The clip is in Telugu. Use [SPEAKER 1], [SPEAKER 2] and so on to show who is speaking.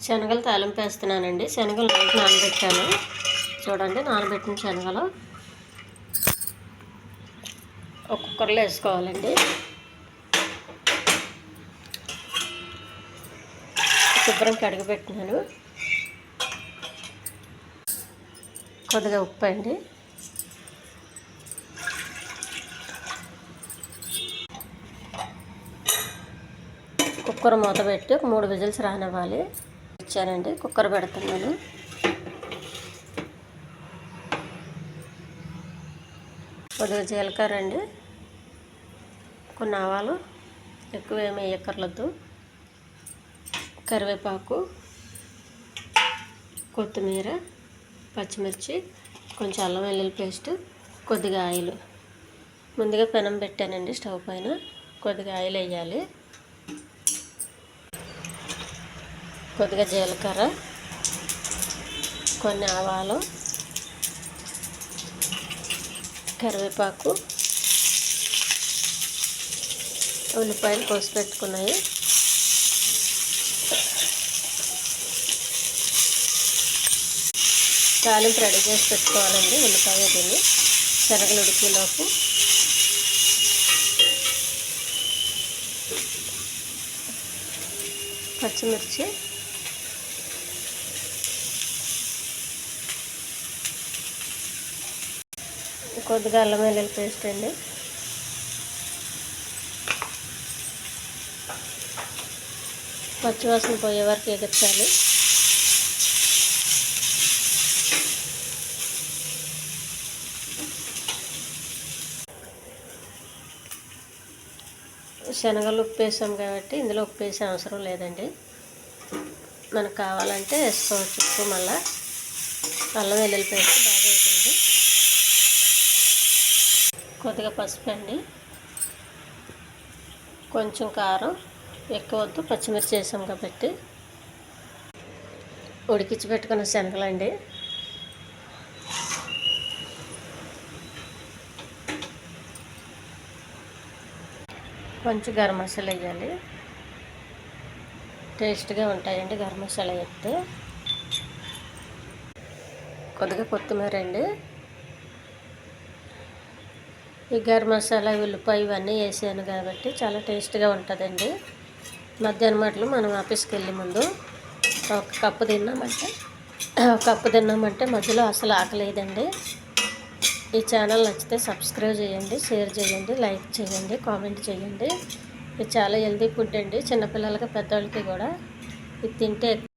[SPEAKER 1] శనగలు తాలింపు వేస్తున్నానండి. శనగలు నైట్ నానబెట్టాను. చూడండి, నానబెట్టిన శనగలు ఒక కుక్కర్లో వేసుకోవాలండి. శుభ్రం కడిగి పెట్టినాను. కొద్దిగా ఉప్పు అండి, కుక్కర్ మూత పెట్టి ఒక 3 విజిల్స్ రానివ్వాలి. ఇచ్చానండి, కుక్కర్ పెడుతున్నాను. కొద్దిగా జీలకర్ర అండి, కొన్ని ఆవాలు, ఎక్కువ ఏమి వేయక్కర్లేదు, కరివేపాకు, కొత్తిమీర, పచ్చిమిర్చి, కొంచెం అల్లం వెల్లుల్లి పేస్ట్, కొద్దిగా ఆయిల్. ముందుగా పెనం పెట్టానండి స్టవ్ పైన. కొద్దిగా ఆయిల్ వేయాలి. కొద్దిగా జీలకర్ర, కొన్ని ఆవాలు, కరివేపాకు, ఉల్లిపాయలు కోసి పెట్టుకున్నాయి, తాలింపు రెడీ చేసి పెట్టుకోవాలండి. ఉల్లిపాయ తిని శనగలు ఉడికేలోపు పచ్చిమిర్చి, కొద్దిగా అల్లం వెల్లుల్లి పేస్ట్ అండి, పచ్చివాసన పోయే వరకు ఎగించాలి. శనగలు ఉప్పు వేసాం కాబట్టి ఇందులో ఉప్పు వేసే అవసరం లేదండి. మనకు కావాలంటే వేసుకోవచ్చు ఉప్పు. మళ్ళీ అల్లం వెల్లుల్లి పేస్ట్ బాగా వేసింది. కొద్దిగా పసుపు అండి, కొంచెం కారం, ఎక్కువ వద్దు, పచ్చిమిర్చి వేసాం కాబట్టి. ఉడికించి పెట్టుకున్న శనగలండి, కొంచెం గరం మసాలా వేయాలి. టేస్ట్గా ఉంటాయండి గరం మసాలా వేస్తే. కొద్దిగా కొత్తిమీర అండి. ఈ గరం మసాలా, ఉల్లిపాయ ఇవన్నీ వేసాను కాబట్టి చాలా టేస్ట్గా ఉంటుందండి. మధ్యాహ్నం మాటలు మనం ఆఫీస్కి వెళ్ళే ముందు ఒక కప్పు తిన్నామంటే మధ్యలో అసలు ఆకలేదండి. ఈ ఛానల్ నచ్చితే సబ్స్క్రైబ్ చేయండి, షేర్ చేయండి, లైక్ చేయండి, కామెంట్ చేయండి. ఇది చాలా హెల్తీ ఫుడ్ అండి. చిన్నపిల్లలకి, పెద్దవాళ్ళకి కూడా ఇది తింటే